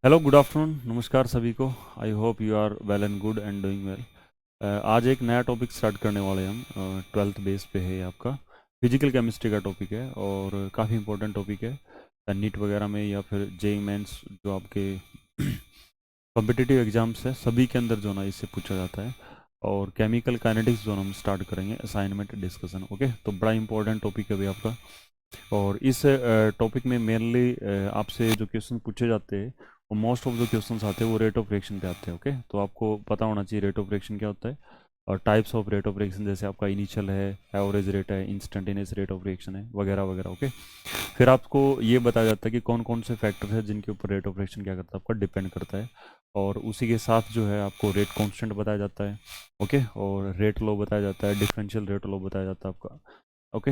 Hello, good afternoon, नमस्कार सभी को। I hope you are well and good and doing well. आज एक नया टॉपिक स्टार्ट करने वाले हैं हम। ट्वेल्थ बेस पे है, आपका फिजिकल केमिस्ट्री का टॉपिक है और काफ़ी इंपॉर्टेंट टॉपिक है। नीट वगैरह में या फिर जेई मेंस जो आपके कॉम्पिटिटिव एग्जाम्स है सभी के अंदर जो ना इससे पूछा जाता है। और केमिकल काइनेटिक्स जो ना हम स्टार्ट करेंगे असाइनमेंट डिस्कशन। ओके, तो बड़ा इंपॉर्टेंट टॉपिक है अभी आपका। और इस टॉपिक में मेनली आपसे जो क्वेश्चन पूछे जाते हैं वो मोस्ट ऑफ जो क्वेश्चंस आते हैं वो रेट ऑफ रिएक्शन पे आते हैं। ओके, तो आपको पता होना चाहिए रेट ऑफ रिएक्शन क्या होता है और types of rate of reaction, जैसे आपका इनिशियल है, एवरेज रेट है, इंस्टेंटेनियस रेट ऑफ रिएक्शन है, वगैरह वगैरह। ओके, फिर आपको ये बताया जाता है कि कौन कौन से फैक्टर है जिनके ऊपर रेट ऑफ रिएक्शन क्या करता है, आपका डिपेंड करता है। और उसी के साथ जो है आपको रेट कांस्टेंट बताया जाता है। ओके, और रेट लॉ बताया जाता है, डिफरेंशियल रेट लॉ बताया जाता है आपका। Okay,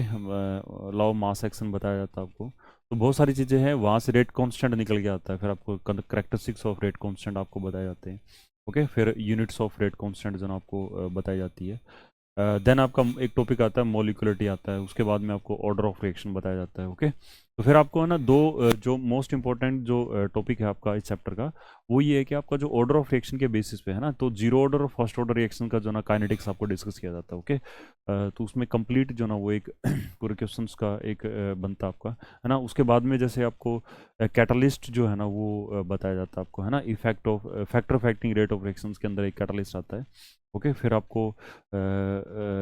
law of mass action बताया जाता है आपको। तो बहुत सारी चीज़ें हैं, वहाँ से रेट कांस्टेंट निकल के आता है। फिर आपको करेक्टरिस्टिक्स ऑफ रेट कांस्टेंट आपको बताए जाते हैं। ओके, फिर यूनिट्स ऑफ रेट कांस्टेंट जो ना आपको बताई जाती है। देन आपका एक टॉपिक आता है मॉलिक्यूलरिटी आता है, उसके बाद में आपको ऑर्डर ऑफ रिएक्शन बताया जाता है। ओके, तो फिर आपको है ना दो जो मोस्ट इंपॉर्टेंट जो टॉपिक है आपका इस चैप्टर का, वो ये है कि आपका जो ऑर्डर ऑफ रिएक्शन के बेसिस पे है ना, तो जीरो ऑर्डर और फर्स्ट ऑर्डर रिएक्शन का जो ना काइनेटिक्स आपको डिस्कस किया जाता है। ओके, तो उसमें कंप्लीट जो ना वो एक पूरे क्वेश्चंस का एक बनता है आपका, है ना। उसके बाद में जैसे आपको कैटलिस्ट जो है ना वो बताया जाता है आपको, है ना। Effect of factor affecting rate of reactions के अंदर एक कैटलिस्ट आता है। ओके, फिर आपको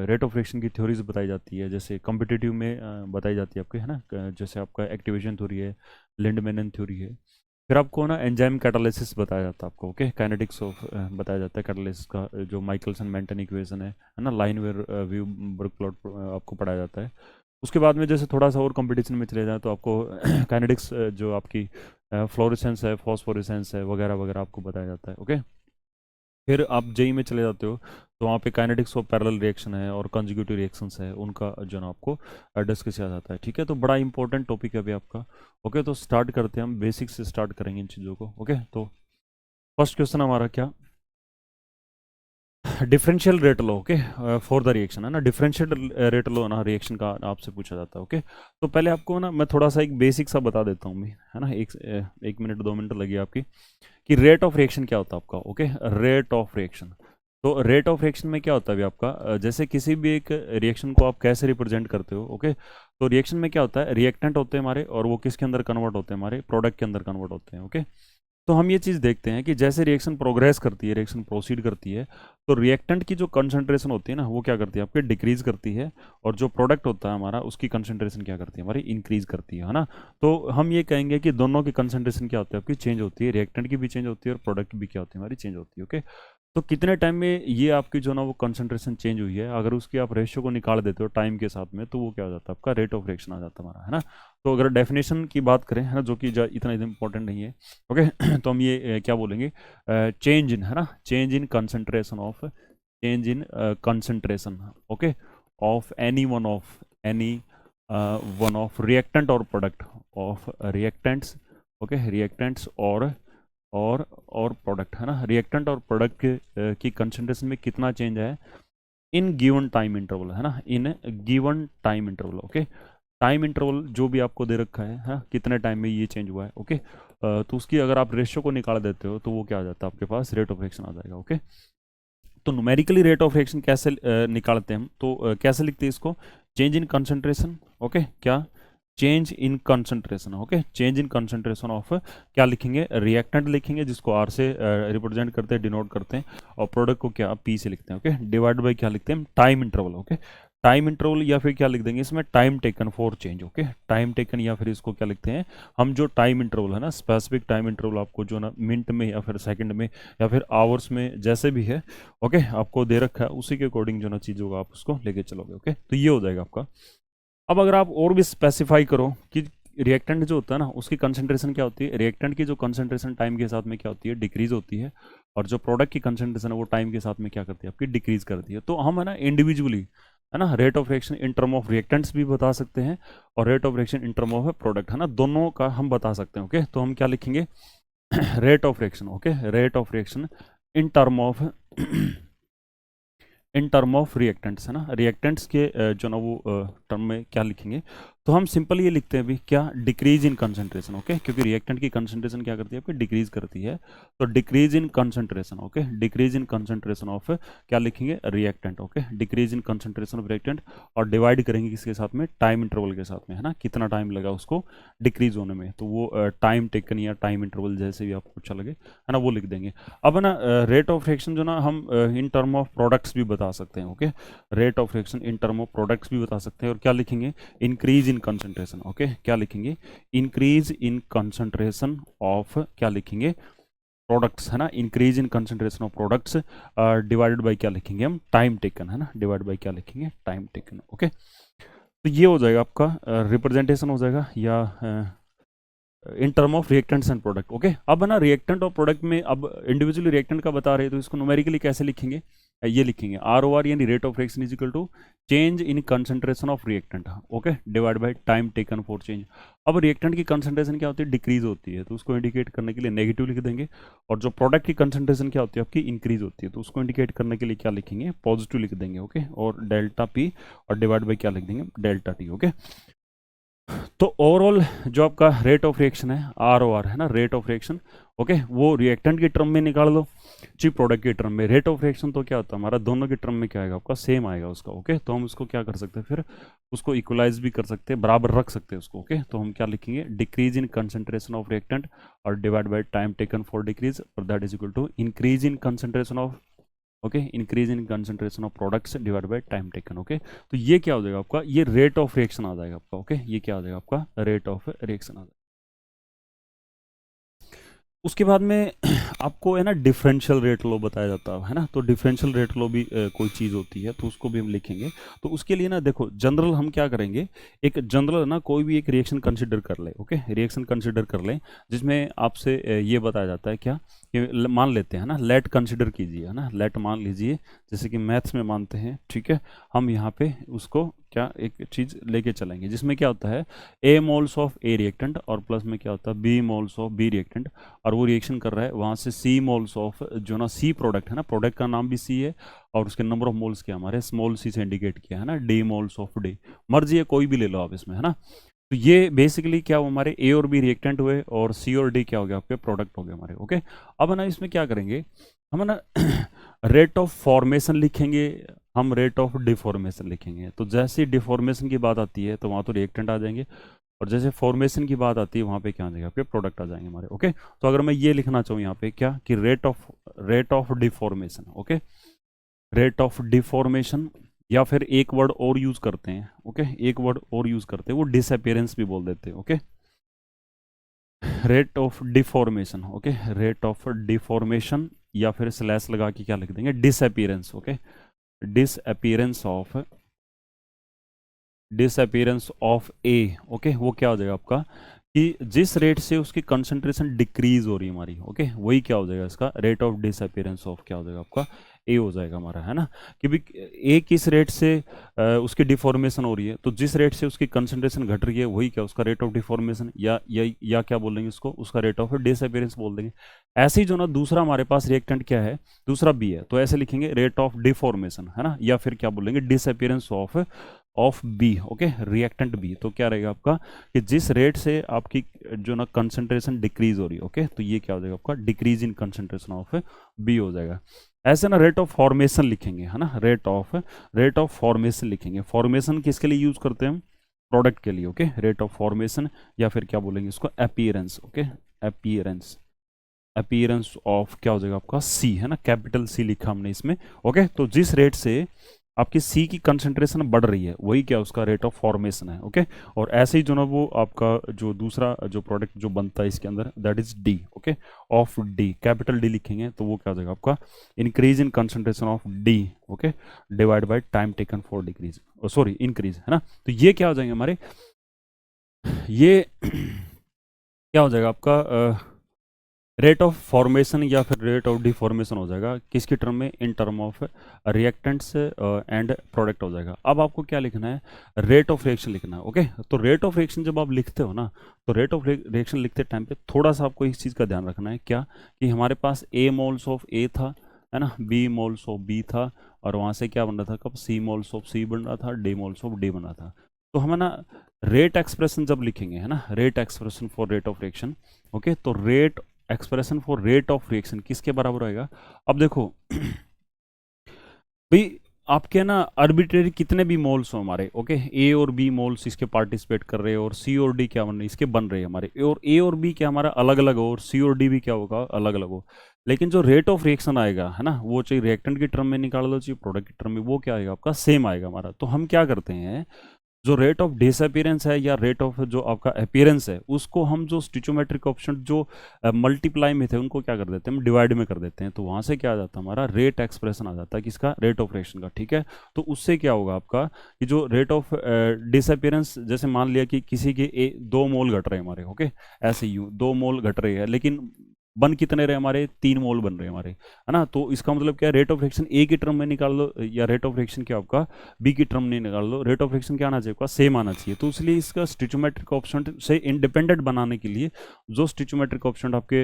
रेट ऑफ रिएक्शन की थ्योरीज बताई जाती है, जैसे कॉम्पिटिटिव में बताई जाती है आपके, है ना। जैसे आपका एक्टिवेशन थ्योरी है, लिंडमैन थ्योरी है। फिर आपको ना एंजाइम कैटालिसिस बताया जाता है आपको। ओके, काइनेटिक्स ऑफ बताया जाता है कैटालिसिस का, जो माइकलसन मेंटन इक्वेशन है ना, Lineweaver Burk plot आपको पढ़ाया जाता है। उसके बाद में जैसे थोड़ा सा और कंपटीशन में चले जाए तो आपको काइनेटिक्स जो आपकी फ्लोरेसेंस है, फॉस्फोरेसेंस है, वगैरह वगैरह आपको बताया जाता है। ओके, फिर आप जेई में चले जाते हो तो वहाँ पे काइनेटिक्स ऑफ पैरेलल रिएक्शन है और कंजुगेटिव रिएक्शंस है, उनका जो ना आपको डिस्कस किया जाता है। ठीक है, तो बड़ा इंपॉर्टेंट टॉपिक है अभी आपका। ओके, तो स्टार्ट करते हैं, हम बेसिक से स्टार्ट करेंगे इन चीज़ों को। ओके, तो फर्स्ट क्वेश्चन हमारा क्या, differential rate low. Okay, for the reaction, है ना। डिफरेंशियल रेट लो ना रिएक्शन का आपसे पूछा जाता है। ओके, तो पहले आपको ना मैं थोड़ा सा एक बेसिक सा बता देता हूँ मैं, है ना। एक मिनट 2 मिनट लगी आपकी, कि रेट ऑफ रिएक्शन क्या होता है आपका। ओके, रेट ऑफ रिएक्शन, तो रेट ऑफ रिएक्शन में क्या होता है अभी आपका, जैसे किसी भी एक रिएक्शन को आप कैसे रिप्रेजेंट करते हो। ओके, तो रिएक्शन में क्या होता है, रिएक्टेंट होते हैं हमारे, और वो किसके अंदर कन्वर्ट होते हैं, हमारे प्रोडक्ट के अंदर कन्वर्ट होते हैं। ओके, तो हम ये चीज़ देखते हैं कि जैसे रिएक्शन प्रोग्रेस करती है, रिएक्शन प्रोसीड करती है, तो रिएक्टेंट की जो कंसंट्रेशन होती है ना वो क्या करती है आपके, डिक्रीज करती है। और जो प्रोडक्ट होता है हमारा उसकी कंसंट्रेशन क्या करती है, हमारी इंक्रीज करती है ना। तो हम ये कहेंगे कि दोनों की कंसंट्रेशन क्या होती है आपकी, चेंज होती है, रिएक्टेंट की भी चेंज होती है और प्रोडक्ट भी क्या होती है, हमारी चेंज होती है। ओके, तो कितने टाइम में ये आपकी जो ना वो कंसंट्रेशन चेंज हुई है, अगर उसकी आप रेशियो को निकाल देते हो टाइम के साथ में, तो वो क्या हो जाता है आपका, रेट ऑफ रिएक्शन आ जाता है हमारा, है ना। तो अगर डेफिनेशन की बात करें, है ना, जो कि इतना इंपॉर्टेंट नहीं है। ओके, तो हम ये क्या बोलेंगे, चेंज इन, है ना, change in concentration of, change in concentration, okay, of any one of reactant और product of reactants. Okay, reactants और प्रोडक्ट, है ना। रिएक्टेंट और प्रोडक्ट की कंसंट्रेशन में कितना चेंज है इन गिवन टाइम इंटरवल, है ना, in given time interval. Okay, time interval जो भी आपको दे रखा है, हाँ, कितने टाइम में ये चेंज हुआ है। ओके, तो उसकी अगर आप रेशियो को निकाल देते हो तो वो क्या आ जाता है आपके पास, रेट ऑफ रिएक्शन आ जाएगा। ओके, तो न्यूमेरिकली रेट ऑफ रिएक्शन कैसे निकालते हैं हम, तो कैसे लिखते हैं इसको, चेंज इन कंसंट्रेशन। ओके, क्या, change in concentration. Okay, change in concentration of, क्या लिखेंगे, रिएक्टेंट लिखेंगे जिसको आर से रिप्रेजेंट करते हैं, डिनोट करते हैं, और प्रोडक्ट को क्या पी से लिखते हैं। ओके, डिवाइड बाई क्या लिखते हैं, time interval. Okay, time interval, या फिर क्या लिख देंगे इसमें, time taken for change. Okay, time taken, या फिर इसको क्या लिखते हैं हम, जो टाइम इंटरवल है ना, स्पेसिफिक टाइम इंटरवल आपको जो ना मिनट में या फिर सेकंड में या फिर आवर्स में जैसे भी है, ओके, आपको दे रखा है, उसी के अकॉर्डिंग जो ना चीज़ होगा आप उसको लेके चलोगे। ओके, तो ये हो जाएगा आपका। अब अगर आप और भी स्पेसिफाई करो कि रिएक्टेंट जो होता है ना उसकी कंसंट्रेशन क्या होती है, रिएक्टेंट की जो कंसंट्रेशन टाइम के साथ में क्या होती है, डिक्रीज होती है, और जो प्रोडक्ट की कंसंट्रेशन है वो टाइम के साथ में क्या करती है आपकी, डिक्रीज करती है। तो हम है ना इंडिविजुअली, है ना, rate of reaction in term of reactants भी बता सकते हैं और rate of reaction in term of product, है ना, दोनों का हम बता सकते हैं। ओके, तो हम क्या लिखेंगे, rate of reaction. Okay, rate of reaction in term of in term of reactants, है ना, रिएक्टेंट्स के जो ना वो टर्म में क्या लिखेंगे, तो हम सिंपल ये लिखते हैं अभी क्या, डिक्रीज इन कंसंट्रेशन, ओके, क्योंकि रिएक्टेंट की कंसंट्रेशन क्या करती है आपकी, डिक्रीज करती है, तो decrease in concentration, okay, decrease in concentration of क्या लिखेंगे, reactant, okay, decrease in concentration of reactant, और डिवाइड करेंगे किसके साथ में, टाइम इंटरवल के साथ में, है ना, कितना टाइम लगा उसको डिक्रीज होने में, तो वो टाइम टेकन या टाइम इंटरवल जैसे भी आपको अच्छा लगे, है ना, वो लिख देंगे। अब है ना रेट ऑफ रिएक्शन जो ना हम इन टर्म ऑफ प्रोडक्ट्स भी बता सकते हैं, okay, rate of reaction in term of products भी बता सकते हैं, और क्या लिखेंगे, इंक्रीज इन कंसंट्रेशन, ओके, क्या लिखेंगे, इंक्रीज इन कंसंट्रेशन ऑफ, क्या लिखेंगे, प्रोडक्ट्स, है ना, increase in concentration of products divided by क्या लिखेंगे हम, टाइम टेकन, है ना, डिवाइड बाय क्या लिखेंगे, टाइम टेकन, ओके। तो ये हो जाएगा आपका रिप्रेजेंटेशन हो जाएगा, या in term of reactants and product, okay. अब है ना रिएक्टेंट और प्रोडक्ट में अब इंडिविजुअली रिएक्टेंट का बता रहे हैं, तो इसको न्यूमेरिकली कैसे लिखेंगे, ये लिखेंगे ROR यानी rate of reaction is equal to change in concentration of reactant, okay, divide by time taken for change. अब रिएक्टेंट की कंसंट्रेशन क्या होती है, डिक्रीज होती है, तो उसको इंडिकेट करने के लिए नेगेटिव लिख देंगे, और जो प्रोडक्ट की कंसंट्रेशन क्या होती है आपकी, इंक्रीज होती है, तो उसको इंडिकेट करने के लिए क्या लिखेंगे, पॉजिटिव लिख देंगे, ओके, और डेल्टा P और डिवाइड बाय क्या लिख देंगे, डेल्टा T, ओके। तो ओवरऑल जो आपका रेट ऑफ रिएक्शन है ROR, है ना, रेट ऑफ रिएक्शन, ओके, वो रिएक्टेंट की टर्म में निकाल लो, चिप प्रोडक्ट की टर्म में, रेट ऑफ रिएक्शन तो क्या होता है हमारा, दोनों की टर्म में क्या आएगा आपका, सेम आएगा उसका, ओके। तो हम उसको क्या कर सकते हैं, फिर उसको इक्वलाइज भी कर सकते हैं, बराबर रख सकते हैं उसको, ओके। तो हम क्या लिखेंगे, decrease in concentration of reactant और divide by time taken for decrease, और that is equal to increase in concentration of, okay, increase in concentration of products divide by time taken, okay. तो ये क्या हो जाएगा आपका, ये रेट ऑफ रिएक्शन आ जाएगा आपका, ओके, ये क्या आ जाएगा आपका, रेट ऑफ रिएक्शन आ जाएगा। उसके बाद में आपको है ना डिफरेंशियल रेट लो बताया जाता है ना, तो डिफरेंशियल रेट लो भी कोई चीज़ होती है, तो उसको भी हम लिखेंगे। तो उसके लिए ना देखो जनरल हम क्या करेंगे, एक जनरल ना कोई भी एक रिएक्शन कंसिडर कर ले, ओके, रिएक्शन कंसिडर कर ले जिसमें आपसे ये बताया जाता है क्या, कि मान लेते हैं ना, लेट कंसिडर कीजिए, है ना, लेट मान लीजिए, जैसे कि मैथ्स में मानते हैं, ठीक है, हम यहाँ पे उसको क्या एक चीज़ लेके चलेंगे जिसमें क्या होता है, A moles of A reactant और प्लस में क्या होता है B moles of B reactant, और वो रिएक्शन कर रहा है वहाँ से C मोल्स ऑफ जो ना C प्रोडक्ट है ना, प्रोडक्ट का नाम भी C है और उसके नंबर ऑफ मोल्स क्या हमारे स्मॉल c से इंडिकेट किया है ना, D मोल्स ऑफ D, मर्जी है कोई भी ले लो आप इसमें, है ना। तो ये बेसिकली क्या हुआ, हमारे A और B रिएक्टेंट हुए और C और D क्या हो गया आपके प्रोडक्ट हो गए हमारे, ओके। अब है ना इसमें क्या करेंगे हम, है ना रेट ऑफ फॉर्मेशन लिखेंगे, हम रेट ऑफ डिफॉर्मेशन लिखेंगे। तो जैसे डिफॉर्मेशन की बात आती है तो वहाँ तो रिएक्टेंट आ जाएंगे, और जैसे फॉर्मेशन की बात आती है वहाँ पे क्या आ जाएगा आपके प्रोडक्ट आ जाएंगे हमारे, ओके। तो अगर मैं ये लिखना चाहूँ यहाँ पे क्या, कि rate of deformation, okay, rate of deformation, या फिर एक वर्ड और यूज करते हैं, ओके, एक वर्ड और यूज करते हैं, वो डिसअपियरेंस भी बोल देते हैं, okay, rate of deformation, okay, rate of deformation, या फिर स्लैश लगा के क्या लिख देंगे, disappearance, okay, disappearance of A, okay, वो क्या हो जाएगा आपका, कि जिस रेट से उसकी कंसंट्रेशन डिक्रीज हो रही है हमारी, ओके, वही क्या हो जाएगा इसका रेट ऑफ डिसअपियरेंस ऑफ क्या हो जाएगा आपका, ए हो जाएगा हमारा, है ना। कि भी ए किस रेट से उसकी डिफॉर्मेशन हो रही है, तो जिस रेट से उसकी कंसंट्रेशन घट रही है वही क्या उसका रेट ऑफ डिफॉर्मेशन, या क्या बोलेंगे उसको, उसका रेट ऑफ डिसअपियरेंस बोल देंगे। ऐसे ही जो ना दूसरा हमारे पास रिएक्टेंट क्या है, दूसरा बी है, तो ऐसे लिखेंगे रेट ऑफ डिफॉर्मेशन, है ना, या फिर क्या बोलेंगे disappearance of B, okay, reactant B. तो क्या रहेगा आपका, कि जिस रेट से आपकी जो ना कंसंट्रेशन डिक्रीज हो रही है, ओके, तो ये क्या हो जाएगा आपका decrease in concentration of B हो जाएगा। ऐसे ना रेट ऑफ फॉर्मेशन लिखेंगे, है ना, रेट ऑफ फॉर्मेशन लिखेंगे। फॉर्मेशन किसके लिए यूज करते हैं हम, प्रोडक्ट के लिए, ओके, रेट ऑफ फॉर्मेशन, या फिर क्या बोलेंगे इसको अपीयरेंस, ओके, अपीयरेंस ऑफ क्या हो जाएगा आपका सी, है ना, कैपिटल सी लिखा हमने इसमें, ओके। तो जिस रेट से आपकी सी की कंसंट्रेशन बढ़ रही है वही क्या उसका रेट ऑफ फॉर्मेशन है, ओके। और ऐसे ही जो ना वो आपका जो दूसरा जो प्रोडक्ट जो बनता है इसके अंदर that is D, okay, of D, capital D लिखेंगे तो वो क्या हो जाएगा आपका increase in concentration of D, okay, divide by time taken for decrease, sorry increase, है ना। तो ये क्या हो जाएंगे हमारे, ये क्या हो जाएगा आपका रेट ऑफ फॉर्मेशन या फिर रेट ऑफ डिफॉर्मेशन हो जाएगा किसकी टर्म में, in term of reactants and product हो जाएगा। अब आपको क्या लिखना है, रेट ऑफ रिएक्शन लिखना है, ओके। तो रेट ऑफ रिएक्शन जब आप लिखते हो ना, तो रेट ऑफ रिएक्शन लिखते टाइम पे थोड़ा सा आपको इस चीज़ का ध्यान रखना है क्या, कि हमारे पास ए मोल्स ऑफ ए था, है ना, बी मोल्स ऑफ बी था, और वहाँ से क्या बन रहा था कब सी मोल्स ऑफ सी बन रहा था, डी मोल्स ऑफ डी बन रहा था। तो हमें ना रेट एक्सप्रेशन जब लिखेंगे, है ना, rate expression for rate of reaction, okay, तो rate expression for rate of reaction किसके बराबर होएगा? अब देखो भाई, आपके ना आर्बिट्रेरी कितने भी मोल्स हो हमारे, ओके, ए और बी मोल्स इसके पार्टिसिपेट कर रहे हैं, और सी और डी क्या बन रहे, इसके बन रहे हैं हमारे, और ए और बी क्या हमारा अलग अलग हो, और सी और डी भी क्या होगा, अलग अलग हो। लेकिन जो रेट ऑफ रिएक्शन आएगा, है ना, वो चाहे रिएक्टेंट की टर्म में निकाल लो, चाहे प्रोडक्ट की टर्म में, वो क्या आएगा आपका, सेम आएगा हमारा। तो हम क्या करते हैं, जो रेट ऑफ डिसअपीयरेंस है या रेट ऑफ जो आपका अपीयरेंस है, उसको हम जो स्टिचोमेट्रिक ऑप्शन जो मल्टीप्लाई में थे, उनको क्या कर देते हैं, हम डिवाइड में कर देते हैं। तो वहां से क्या आ जाता है, हमारा रेट एक्सप्रेशन आ जाता है किसका, रेट ऑफ रिएक्शन का, ठीक है। तो उससे क्या होगा आपका कि जो रेट ऑफ डिसअपीयरेंस, जैसे मान लिया कि किसी के 2 मोल घट रहे हैं हमारे, ओके, ऐसे यू 2 मोल घट रहे हैं, लेकिन बन कितने रहे हमारे, 3 मोल बन रहे हैं हमारे, है ना। तो इसका मतलब क्या है, रेट ऑफ रिएक्शन ए की टर्म में निकाल लो, या रेट ऑफ रिएक्शन क्या आपका बी की टर्म नहीं निकाल लो, रेट ऑफ रिएक्शन क्या आना चाहिए आपका, सेम आना चाहिए। तो इसलिए इसका स्टिचोमेट्रिक ऑप्शन से इंडिपेंडेंट बनाने के लिए जो स्टिचोमेट्रिक ऑप्शन आपके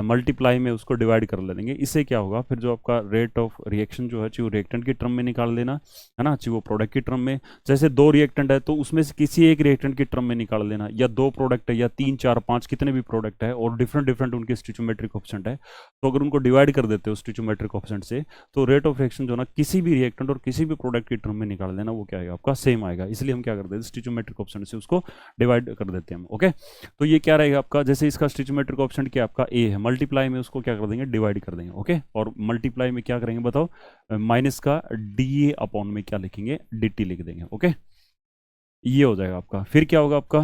मल्टीप्लाई में उसको डिवाइड कर लेंगे। इससे क्या होगा, फिर जो आपका रेट ऑफ रिएक्शन जो है, चाहे वो रिएक्टेंट की टर्म में निकाल लेना, है ना, चाहे वो प्रोडक्ट की टर्म में, जैसे 2 रिएक्टेंट है तो उसमें से किसी एक रिएक्टेंट की टर्म में निकाल लेना, या 2 प्रोडक्ट है, या 3 4 5 कितने भी प्रोडक्ट है, और डिफरेंट डिफरेंट उनके स्टिचोमेट्रिक ऑप्शन है, तो अगर उनको डिवाइड कर देते हो स्टिचोमेट्रिक ऑप्शन से, तो रेट ऑफ रिएक्शन जो ना किसी भी रिएक्टेंट और किसी भी प्रोडक्ट की टर्म में निकाल देना, वो क्या आएगा आपका, सेम आएगा। इसलिए हम क्या करते हैं, स्टिचोमेट्रिक ऑप्शन से उसको डिवाइड कर देते हैं हम, ओके। तो ये क्या रहेगा आपका, जैसे इसका स्टिचोमेट्रिक ऑप्शन क्या आपका ए है, मल्टीप्लाई में उसको क्या कर देंगे, डिवाइड कर देंगे, ओके। और मल्टीप्लाई में क्या करेंगे बताओ, माइनस का डी ए अपॉन में क्या लिखेंगे, डी टी लिख देंगे, ओके। ये हो जाएगा आपका। फिर क्या होगा आपका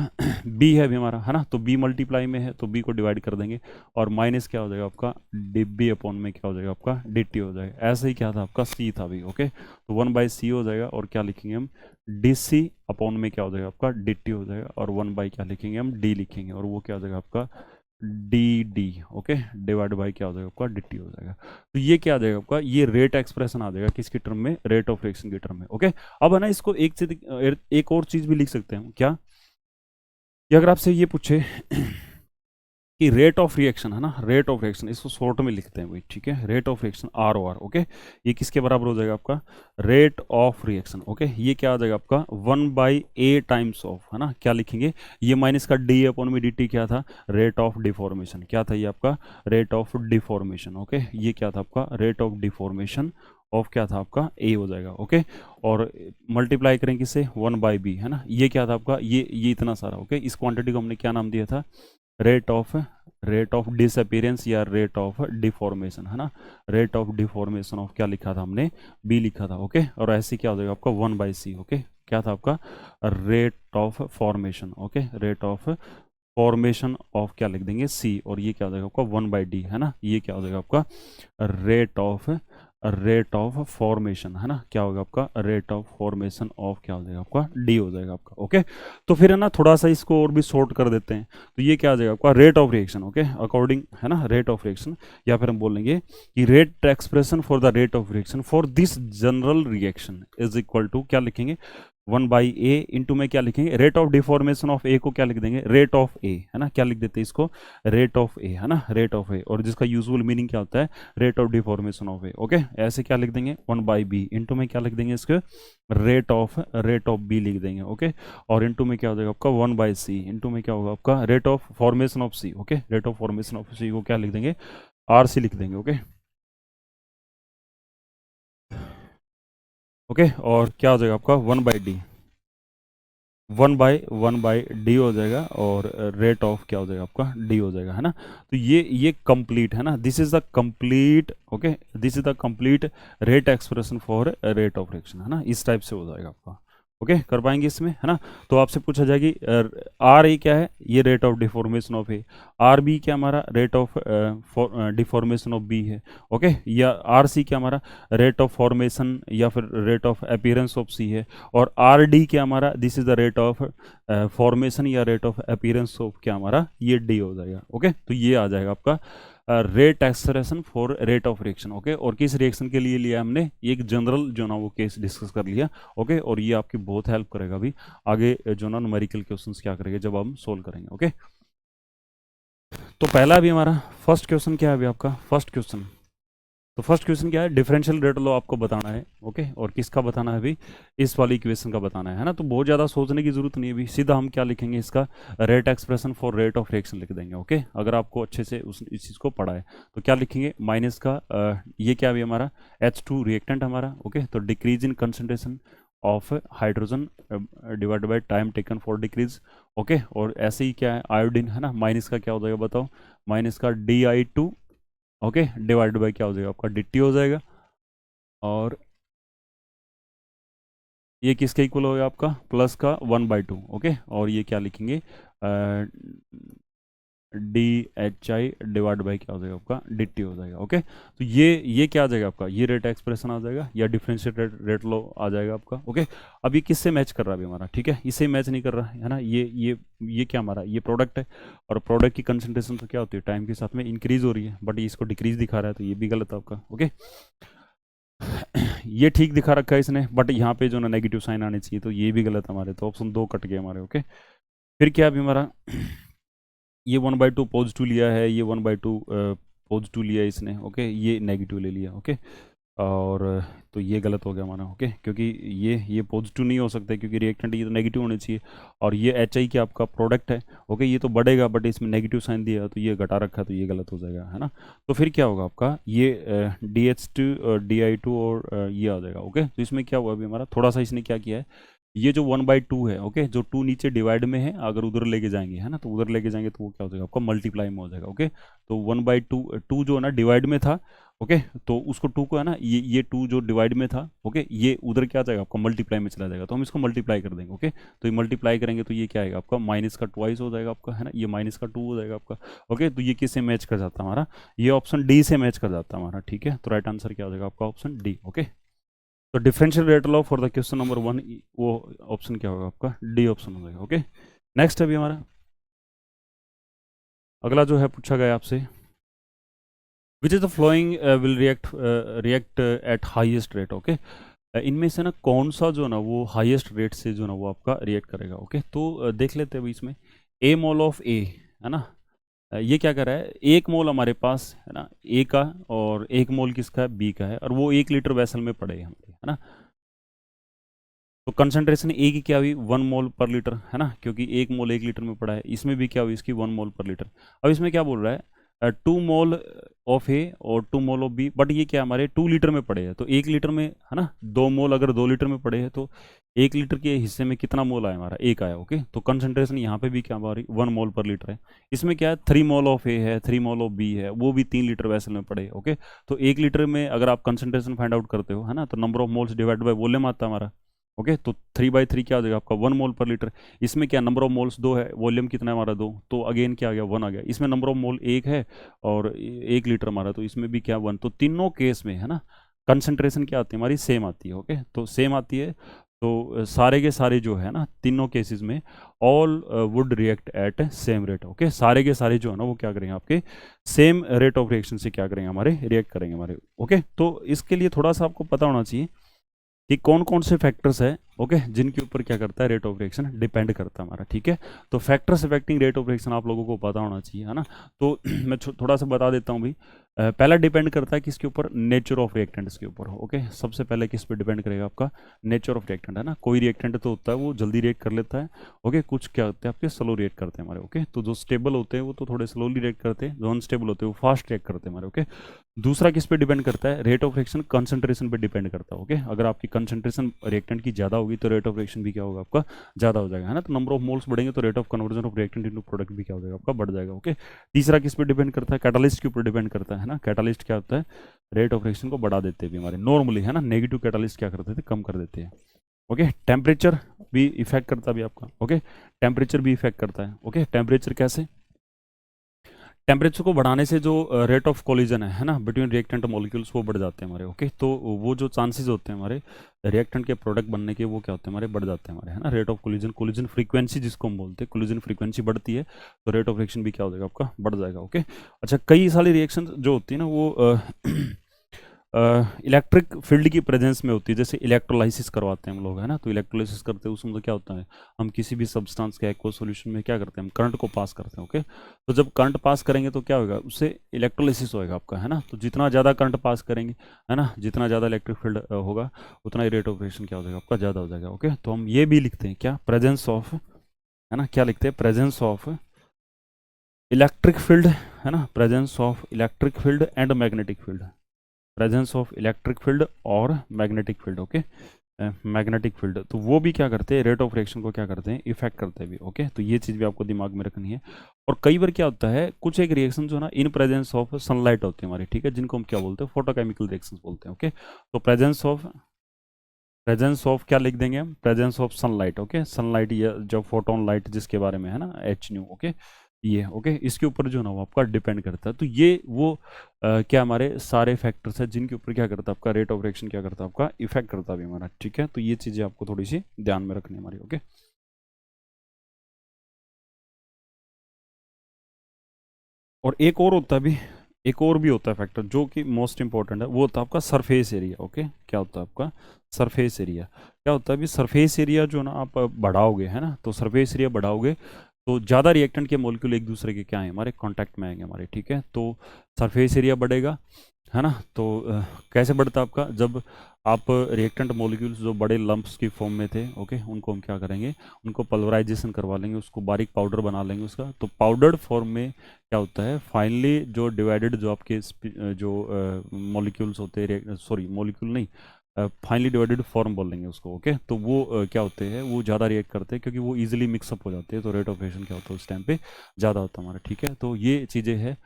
बी है अभी हमारा, है ना, तो बी मल्टीप्लाई में है तो बी को डिवाइड कर देंगे, और माइनस क्या हो जाएगा आपका, डी बी अपॉन में क्या हो जाएगा आपका, डी टी हो जाएगा। ऐसे ही क्या था आपका, सी था अभी, ओके। तो 1/c हो जाएगा, और क्या लिखेंगे हम, डी सी अपॉन में क्या हो जाएगा आपका, डी टी हो जाएगा, और 1 क्या लिखेंगे हम, डी लिखेंगे, और वो क्या हो जाएगा आपका, D D, okay, divide by क्या हो जाएगा आपका, डी टी हो जाएगा। तो ये क्या आ जाएगा आपका, ये रेट एक्सप्रेशन आ जाएगा किसकी टर्म में, रेट ऑफ रिएक्शन की टर्म में, ओके। अब है ना, इसको एक और चीज भी लिख सकते हैं क्या, कि अगर आपसे ये पूछे कि रेट ऑफ रिएक्शन, है ना, रेट ऑफ रिएक्शन, इसको शॉर्ट में लिखते हैं भाई, ठीक है, rate of reaction R O R, okay, ये किसके बराबर हो जाएगा आपका, रेट ऑफ रिएक्शन, ओके। ये क्या आ जाएगा आपका 1/a टाइम्स ऑफ, है ना, क्या लिखेंगे, ये माइनस का डी अपॉन में डी टी क्या था, रेट ऑफ डिफॉर्मेशन, क्या था ये आपका, रेट ऑफ डिफॉर्मेशन, ओके। ये क्या था आपका, रेट ऑफ डिफॉर्मेशन ऑफ क्या था आपका, ए हो जाएगा, ओके। और मल्टीप्लाई करें किससे, 1/b, है ना, ये क्या था आपका, ये इतना सारा, ओके। इस क्वांटिटी को हमने क्या नाम दिया था, रेट ऑफ डिसअपीयरेंस या रेट ऑफ डिफॉर्मेशन, है ना, रेट ऑफ डिफॉर्मेशन ऑफ क्या लिखा था हमने, बी लिखा था, ओके। और ऐसे क्या हो जाएगा आपका 1/c, ओके। क्या था आपका, rate of formation, okay, rate of formation of क्या लिख देंगे, सी, और ये क्या हो जाएगा आपका 1/d, है ना। ये क्या हो जाएगा आपका रेट ऑफ फॉर्मेशन, है ना, क्या होगा आपका, रेट ऑफ फॉर्मेशन ऑफ क्या हो जाएगा आपका, डी हो जाएगा आपका, ओके। तो फिर है ना, थोड़ा सा इसको और भी शॉर्ट कर देते हैं, तो ये क्या आ जाएगा आपका, rate of reaction, okay, according, है ना, रेट ऑफ रिएक्शन, या फिर हम बोलेंगे कि rate expression for the rate of reaction for this general reaction is equal to क्या लिखेंगे, 1/a इंटू में क्या लिखेंगे, rate of deformation of A को क्या लिख देंगे, रेट ऑफ ए, है ना, क्या लिख देते हैं इसको, रेट ऑफ ए, है ना, रेट ऑफ ए, और जिसका यूजुअल मीनिंग क्या होता है, rate of deformation of A, okay. ऐसे क्या लिख देंगे, 1/b इंटू में क्या लिख देंगे इसके, रेट ऑफ बी लिख देंगे, ओके। और इंटू में क्या हो जाएगा आपका 1/c, इंटू में क्या होगा आपका, rate of formation of C, okay, rate of formation of C को क्या लिख देंगे, आर सी लिख देंगे, ओके, ओके। और क्या हो जाएगा आपका 1/d, 1/डी हो जाएगा, और रेट ऑफ क्या हो जाएगा आपका, डी हो जाएगा, है ना। तो ये कंप्लीट है ना, this is the complete, okay, this is the complete rate expression for rate of reaction, है ना, इस टाइप से हो जाएगा आपका, ओके। कर पाएंगे इसमें, है ना। तो आपसे पूछा जाएगी आर ए क्या है, ये rate of deformation of A, R B क्या हमारा, rate of deformation of B है, ओके। या आर सी क्या हमारा, रेट ऑफ फॉर्मेशन या फिर rate of appearance of C है, और आर डी क्या हमारा, this is the rate of formation या रेट ऑफ अपीयरेंस ऑफ क्या हमारा, ये डी हो जाएगा, ओके। तो ये आ जाएगा आपका rate expression for rate of reaction, okay. और किस रिएक्शन के लिए लिया हमने, एक जनरल जो ना वो केस डिस्कस कर लिया, ओके। और ये आपकी बहुत हेल्प करेगा अभी आगे जो ना न्यूमेरिकल क्वेश्चंस क्या करेंगे जब हम सोल्व करेंगे, ओके। तो पहला भी हमारा फर्स्ट क्वेश्चन क्या है अभी आपका, फर्स्ट क्वेश्चन तो फर्स्ट क्वेश्चन क्या है, डिफरेंशियल रेट लॉ आपको बताना है, ओके, और किसका बताना है अभी, इस वाली इक्वेशन का बताना है ना। तो बहुत ज़्यादा सोचने की जरूरत नहीं है अभी, सीधा हम क्या लिखेंगे, इसका rate expression for rate of reaction लिख देंगे, ओके। अगर आपको अच्छे से इस चीज़ को पढ़ा है तो क्या लिखेंगे, माइनस का ये क्या भी हमारा H2 रिएक्टेंट हमारा, ओके। तो decrease in concentration of hydrogen divide by time taken for decrease, okay. और ऐसे ही क्या है, आयोडीन है ना, माइनस का क्या हो जाएगा बताओ, माइनस का Di2, ओके, डिवाइड बाय क्या हो जाएगा आपका dt हो जाएगा। और ये किसके इक्वल होगा आपका, प्लस का 1/2, ओके। और ये क्या लिखेंगे, DHI डिवाइड बाई क्या हो जाएगा आपका dt हो जाएगा, ओके। तो ये क्या आ जाएगा आपका, ये रेट एक्सप्रेशन आ जाएगा, या डिफरेंशियल रेट लॉ आ जाएगा आपका, ओके। अब ये किससे मैच कर रहा है अभी हमारा, ठीक है, इससे मैच नहीं कर रहा है ना, ये क्या हमारा, ये प्रोडक्ट है, और प्रोडक्ट की कंसंट्रेशन तो क्या होती है, टाइम के साथ में इंक्रीज हो रही है, बट इसको डिक्रीज दिखा रहा है, तो ये भी गलत है आपका, ओके। ये ठीक दिखा रखा है इसने, बट यहाँ पे जो ना नेगेटिव साइन आने चाहिए, तो ये भी गलत हमारे, तो ऑप्शन 2 कट गए हमारे, ओके। फिर क्या अभी हमारा ये 1/2 पॉजिटिव लिया है, ये 1/2 पॉजिटिव लिया है इसने, ओके, ये नेगेटिव ले लिया, ओके। और तो ये गलत हो गया हमारा, ओके, क्योंकि ये पॉजिटिव नहीं हो सकता, क्योंकि रिएक्टेंट ये तो नेगेटिव होने चाहिए, और ये HI की आपका प्रोडक्ट है, ओके। ये तो बढ़ेगा, बट इसमें नेगेटिव साइन दिया तो ये घटा रखा, तो ये गलत हो जाएगा, है ना। तो फिर क्या होगा आपका, ये DH2 Di2 और ये आ जाएगा, ओके। तो इसमें क्या हुआ अभी हमारा, थोड़ा सा इसने क्या किया है, ये जो 1/2 है, ओके, जो 2 नीचे डिवाइड में है, अगर उधर लेके जाएंगे, है ना, तो उधर लेके जाएंगे तो वो क्या हो जाएगा आपका मल्टीप्लाई में हो जाएगा, ओके। तो 1/2 2 जो है ना डिवाइड में था, ओके, तो उसको 2 को है ना, ये 2 जो डिवाइड में था, ओके, ये उधर क्या आ जाएगा आपका मल्टीप्लाई में चला जाएगा, तो हम इसको मल्टीप्लाई कर देंगे, ओके। तो ये मल्टीप्लाई करेंगे तो ये क्या आएगा आपका, माइनस का ट्वाइस हो जाएगा आपका, है ना, ये माइनस का 2 हो जाएगा आपका, ओके। तो ये किससे मैच कर जाता है हमारा, ये ऑप्शन डी से मैच कर जाता है हमारा, ठीक है। तो राइट आंसर क्या हो जाएगा आपका, ऑप्शन डी, ओके। तो differential rate law for the question number 1, वो ऑप्शन क्या होगा आपका, डी ऑप्शन हो जाएगा, ओके। नेक्स्ट अभी हमारा अगला जो है पूछा गया आपसे, which is the flowing will react eight highest rate, okay. इनमें से ना कौन सा जो ना वो हाईएस्ट रेट से जो ना वो आपका रिएक्ट करेगा, ओके। तो देख लेते हैं अभी इसमें ए मोल ऑफ ए, है ना, ये क्या कर रहा है, 1 मोल हमारे पास है ना ए का, और 1 मोल किसका है, बी का है, और वो 1 लीटर वेसल में पड़े हमारे, है ना। तो कंसंट्रेशन ए की क्या हुई, 1 मोल पर लीटर, है ना, क्योंकि 1 मोल 1 लीटर में पड़ा है, इसमें भी क्या हुई इसकी 1 मोल पर लीटर। अब इसमें क्या बोल रहा है, 2 मोल ऑफ ए और 2 मोल ऑफ बी, बट ये क्या हमारे 2 लीटर में पड़े हैं, तो 1 लीटर में है ना, 2 मोल अगर 2 लीटर में पड़े हैं तो 1 लीटर के हिस्से में कितना मोल आया हमारा, एक आया, ओके। तो कंसंट्रेशन यहाँ पे भी क्या हमारी 1 मोल पर लीटर है। इसमें क्या है, 3 मोल ऑफ ए है, 3 मोल ऑफ बी है, वो भी 3 लीटर वेसल में पड़े, ओके। तो 1 लीटर में अगर आप कंसंट्रेशन फाइंड आउट करते हो, है ना, तो number of moles divide by volume आता है हमारा, ओके। तो 3/3 क्या हो जाएगा आपका 1 मोल पर लीटर। इसमें क्या नंबर ऑफ मोल्स 2 है, वॉल्यूम कितना है हमारा 2, तो अगेन क्या आ गया 1 आ गया। इसमें नंबर ऑफ मोल 1 है और 1 लीटर हमारा, तो इसमें भी क्या 1। तो तीनों केस में है ना कंसंट्रेशन क्या आती है हमारी, सेम आती है, ओके। तो सेम आती है, तो सारे के सारे जो है ना तीनों केसेस में all would react eight same rate, okay. सारे के सारे जो है ना वो क्या करेंगे आपके सेम रेट ऑफ रिएक्शन से क्या करेंगे हमारे, रिएक्ट करेंगे हमारे, ओके। तो इसके लिए थोड़ा सा आपको पता होना चाहिए कि कौन कौन से फैक्टर्स है, ओके, जिनके ऊपर क्या करता है रेट ऑफ रिएक्शन डिपेंड करता है हमारा, ठीक है। तो factors affecting rate of reaction आप लोगों को पता होना चाहिए, है ना। तो मैं थोड़ा सा बता देता हूँ भाई। पहला डिपेंड करता है किसके ऊपर, नेचर ऑफ रिएक्टेंट्स के ऊपर, ओके। सबसे पहले किस पे डिपेंड करेगा आपका, नेचर ऑफ रिएक्टेंट, है ना। कोई रिएक्टेंट तो होता है वो जल्दी रिएक्ट कर लेता है, ओके, कुछ क्या होते हैं आपके स्लो रिएक्ट करते हैं हमारे, ओके। तो जो स्टेबल होते हैं वो तो थोड़े स्लोली रिएक्ट करते हैं, जो अनस्टेबल होते हैं वो फास्ट रिएक्ट करते हैं हमारे, ओके। दूसरा किस पे डिपेंड करता है, रेट ऑफ रिएक्शन कंसंट्रेशन पे डिपेंड करता है, ओके। अगर आपकी कंसंट्रेशन रिएक्टेंट की ज़्यादा होगी तो रेट ऑफ रिएक्शन भी क्या होगा आपका ज़्यादा हो जाएगा, है ना। तो नंबर ऑफ मोल्स बढ़ेंगे तो rate of conversion of reactant into product भी क्या हो जाएगा आपका बढ़ जाएगा, ओके। तीसरा किस पे डिपेंड करता है, कैटालिस्ट के ऊपर डिपेंड करता है ना। कैटालिस्ट क्या होता है, रेट ऑफ रिएक्शन को बढ़ा देते हैं भी हमारे नॉर्मली, है ना। नेगेटिव कैटालिस्ट क्या करते थे, कम कर देते हैं, ओके। टेम्परेचर भी इफेक्ट करता है भी आपका, ओके। टेम्परेचर भी इफेक्ट करता है, ओके। टेम्परेचर कैसे, टेम्परेचर को बढ़ाने से जो रेट ऑफ कोलिजन है ना बिटवीन रिएक्टेंट मॉलिक्यूल्स वो बढ़ जाते हैं हमारे, ओके। तो वो जो चांसेस होते हैं हमारे रिएक्टेंट के प्रोडक्ट बनने के वो क्या होते हैं हमारे, बढ़ जाते हैं हमारे, है ना। Rate of collision, collision frequency जिसको हम बोलते हैं, कोलिजन फ्रीक्वेंसी बढ़ती है तो रेट ऑफ रिएक्शन भी क्या हो जाएगा आपका बढ़ जाएगा, ओके। अच्छा, कई सारी रिएक्शन जो होती है ना वो इलेक्ट्रिक फील्ड की प्रेजेंस में होती है, जैसे इलेक्ट्रोलाइसिस करवाते हैं हम लोग, है ना, तो इलेक्ट्रोलाइसिस करते हैं उसमें तो क्या होता है, हम किसी भी सब्सटेंस के एक्वस सॉल्यूशन में क्या करते हैं, हम करंट को पास करते हैं। ओके, तो जब करंट पास करेंगे तो क्या होगा, उससे इलेक्ट्रोलाइसिस होएगा आपका, है ना, तो जितना ज़्यादा करंट पास करेंगे, है ना, जितना ज़्यादा इलेक्ट्रिक फील्ड होगा उतना ही रेट ऑफ रिएक्शन क्या हो जाएगा आपका, ज़्यादा हो जाएगा। ओके, तो हम ये भी लिखते हैं क्या, प्रेजेंस ऑफ, है ना, क्या लिखते हैं, प्रेजेंस ऑफ इलेक्ट्रिक फील्ड, है ना, presence of electric field and magnetic field, presence of electric field और magnetic field. Okay, magnetic field, तो वो भी क्या करते हैं, रेट ऑफ रिएक्शन को क्या करते हैं, इफेक्ट करते हैं भी। ओके, तो ये चीज़ भी आपको दिमाग में रखनी है। और कई बार क्या होता है, कुछ एक रिएक्शन जो है ना इन प्रेजेंस ऑफ सनलाइट होती है हमारी, ठीक है, जिनको हम क्या बोलते हैं, फोटोकेमिकल रिएक्शंस बोलते हैं। ओके, तो प्रेजेंस ऑफ क्या लिख देंगे हम, presence of sunlight. Okay, sunlight या जो फोटोन लाइट जिसके बारे में है ना, एच न्यू। ओके, ये ओके, इसके ऊपर जो ना वो आपका डिपेंड करता है। तो ये वो क्या हमारे सारे फैक्टर्स हैं जिनके ऊपर क्या करता है आपका रेट ऑफ रिएक्शन, क्या करता है आपका इफेक्ट करता भी हमारा। ठीक है, तो ये चीज़ें आपको थोड़ी सी ध्यान में रखनी है हमारी। ओके, और एक और होता है भी, एक और भी होता है फैक्टर जो कि मोस्ट इंपॉर्टेंट है, वो होता है आपका सरफेस एरिया। ओके, क्या होता है आपका सरफेस एरिया, क्या होता है अभी सरफेस एरिया जो ना आप बढ़ाओगे, है ना, तो सरफेस एरिया बढ़ाओगे तो ज़्यादा रिएक्टेंट के मॉलिक्यूल एक दूसरे के क्या है, हमारे कांटेक्ट में आएंगे हमारे। ठीक है, तो सरफेस एरिया बढ़ेगा, है ना, तो कैसे बढ़ता है आपका, जब आप रिएक्टेंट मॉलिक्यूल्स जो बड़े लंप्स की फॉर्म में थे, ओके, उनको हम क्या करेंगे, उनको पल्वराइजेशन करवा लेंगे, उसको बारीक पाउडर बना लेंगे उसका, तो पाउडर्ड फॉर्म में क्या होता है, फाइनली जो डिवाइडेड जो आपके जो मॉलिक्यूल्स होते हैं, सॉरी मॉलिक्यूल नहीं, फाइनली डिवाइडेड फॉर्म बोल लेंगे उसको। ओके, तो वो क्या होते हैं, वो ज़्यादा रिएक्ट करते हैं क्योंकि वो इजीली मिक्सअप हो जाते हैं, तो रेट ऑफ रिएक्शन क्या होता है उस टाइम पे ज़्यादा होता है हमारा। ठीक है, तो ये चीज़ें हैं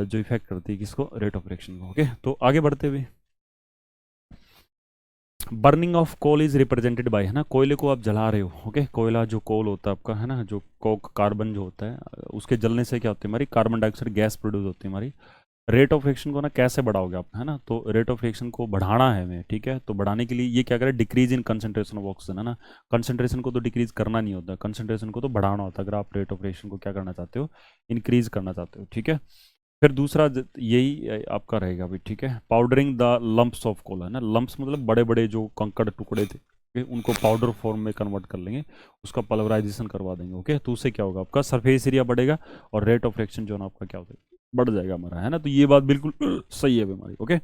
जो इफेक्ट करती है किसको, रेट ऑफ रिएक्शन को। ओके, तो आगे बढ़ते हुए, burning of coal is represented by, है ना, कोयले को आप जला रहे हो। ओके, कोयला जो कोल होता है आपका, है ना, जो कोक कार्बन जो होता है, उसके जलने से क्या होती है हमारी, कार्बन डाइऑक्साइड गैस प्रोड्यूस होती है हमारी। रेट ऑफ रिएक्शन को ना कैसे बढ़ाओगे आप, है ना, तो रेट ऑफ रिएक्शन को बढ़ाना है हमें। ठीक है, तो बढ़ाने के लिए ये क्या करें, decrease in concentration of oxygen, है ना, कंसंट्रेशन को तो डिक्रीज करना नहीं होता, कंसंट्रेशन को तो बढ़ाना होता है अगर आप रेट ऑफ रिएक्शन को क्या करना चाहते हो, इंक्रीज करना चाहते हो। ठीक है, फिर दूसरा यही आपका रहेगा भाई। ठीक है, powdering the lumps of coal, है ना, लंप्स मतलब बड़े बड़े जो कंकड़ टुकड़े थे, ओके, उनको पाउडर फॉर्म में कन्वर्ट कर लेंगे, उसका पल्वराइजेशन करवा देंगे। ओके, तो उससे क्या होगा, आपका सरफेस एरिया बढ़ेगा और रेट ऑफ रिएक्शन जो है ना आपका क्या होगा, बढ़ जाएगा हमारा, है ना, तो ये बात बिल्कुल सही है भाई हमारी। ओके,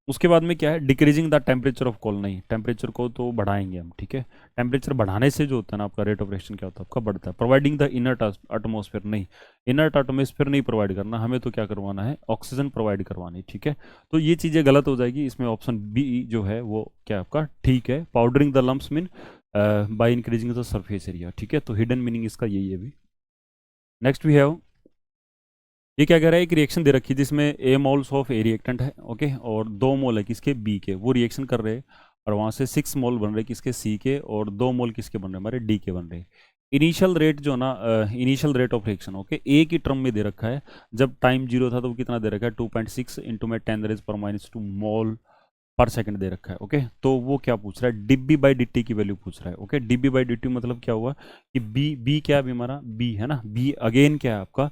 उसके बाद में क्या है, decreasing the temperature of coal, नहीं टेम्परेचर को तो बढ़ाएंगे हम। ठीक है, टेम्परेचर बढ़ाने से जो होता है ना आपका रेट ऑफ रिएक्शन क्या होता है आपका बढ़ता है। प्रोवाइडिंग द इनर्ट एटमोसफेयर, नहीं इनर्ट एटमोसफेयर नहीं प्रोवाइड करना, हमें तो क्या करवाना है, ऑक्सीजन प्रोवाइड करवानी। ठीक है, तो ये चीज़ें गलत हो जाएगी, इसमें ऑप्शन बी जो है वो क्या आपका ठीक है, powdering the lumps mean by increasing the surface area. ठीक है, तो हिडन मीनिंग इसका यही है भी। नेक्स्ट वी हैव, ये क्या कह रहा है, एक रिएक्शन दे रखी है जिसमें ए मोल्स ऑफ ए रिएक्टेंट है, ओके, और 2 मोल है किसके, बी के, वो रिएक्शन कर रहे हैं, और वहाँ से 6 मोल बन रहे किसके, सी के, और 2 मोल किसके बन रहे हमारे, डी के बन रहे। इनिशियल रेट जो ना, initial rate of reaction, okay, A की टर्म में दे रखा है, जब टाइम जीरो था तो वो कितना दे रखा है, 2.6 इंटू में 10⁻⁻² मोल पर सेकंड दे रखा है। ओके, तो वो क्या पूछ रहा है, डीबी बाई डी टी की वैल्यू पूछ रहा है। Okay, dB by D T मतलब क्या हुआ कि बी, बी क्या है अभी हमारा, बी है ना, बी अगेन क्या है आपका,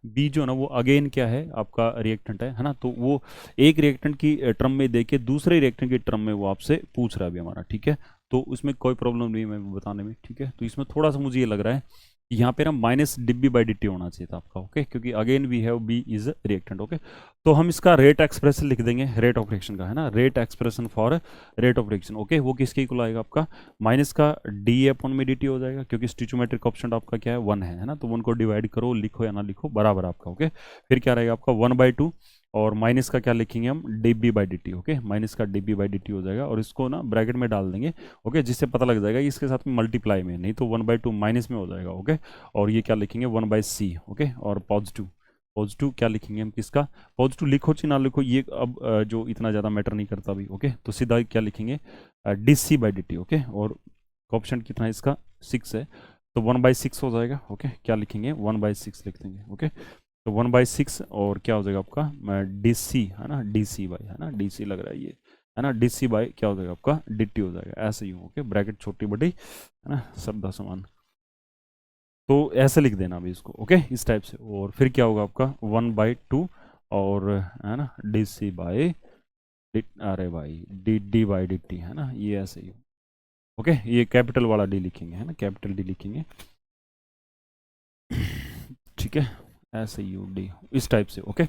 बी जो है ना वो अगेन क्या है आपका रिएक्टेंट है ना, तो वो एक रिएक्टेंट की टर्म में देके दूसरे रिएक्टेंट की टर्म में वो आपसे पूछ रहा है अभी हमारा। ठीक है, तो उसमें कोई प्रॉब्लम नहीं है मैं बताने में। ठीक है, तो इसमें थोड़ा सा मुझे ये लग रहा है यहाँ पे ना माइनस डिब्बी बाई डी होना चाहिए था आपका। ओके, क्योंकि again we have B is reactant. Okay, तो हम इसका रेट एक्सप्रेशन लिख देंगे, रेट ऑफ रिएक्शन का, है ना, rate expression for rate of reaction. Okay, वो किसके इक्वल आएगा आपका, माइनस का डी अपॉन में डी हो जाएगा, क्योंकि स्टिचोमेट्रिक ऑप्शन आपका क्या है, 1 है ना, तो 1 को डिवाइड करो, लिखो या ना लिखो बराबर आपका। ओके, फिर क्या रहेगा आपका 1/2, और माइनस का क्या लिखेंगे हम, D B by D T. Okay, minus का D B by D T हो जाएगा, और इसको ना ब्रैकेट में डाल देंगे। ओके, जिससे पता लग जाएगा इसके साथ में मल्टीप्लाई में, नहीं तो 1/2 माइनस में हो जाएगा। ओके, और ये क्या लिखेंगे 1/c। ओके, और पॉजिटिव, पॉजिटिव क्या लिखेंगे हम किसका, पॉजिटिव लिखो चाहे ना लिखो ये अब जो इतना ज़्यादा मैटर नहीं करता अभी। ओके, तो सीधा क्या लिखेंगे, D C by D T. Okay, और ऑप्शन कितना है इसका, 6 है, तो 1/6 हो जाएगा। ओके, क्या लिखेंगे 1/6 लिख देंगे। ओके, तो 1/6 और क्या हो जाएगा आपका डी सी, है ना, डी सी बाई, है ना, डी सी लग रहा है ये, है ना, डी सी बाई क्या हो जाएगा आपका डी टी हो जाएगा, ऐसे ही। ओके, ब्रैकेट छोटी बड़ी, है ना, श्रद्धा समान, तो ऐसे लिख देना अभी इसको। ओके, इस टाइप से, और फिर क्या होगा आपका 1/2 और, है ना, डी सी बाई अरे भाई डी बाई डी टी है ना, ये ऐसे ही। ओके, ये कैपिटल वाला डी लिखेंगे, है ना, कैपिटल डी लिखेंगे। ठीक है, ऐसे यू डी इस टाइप से। ओके,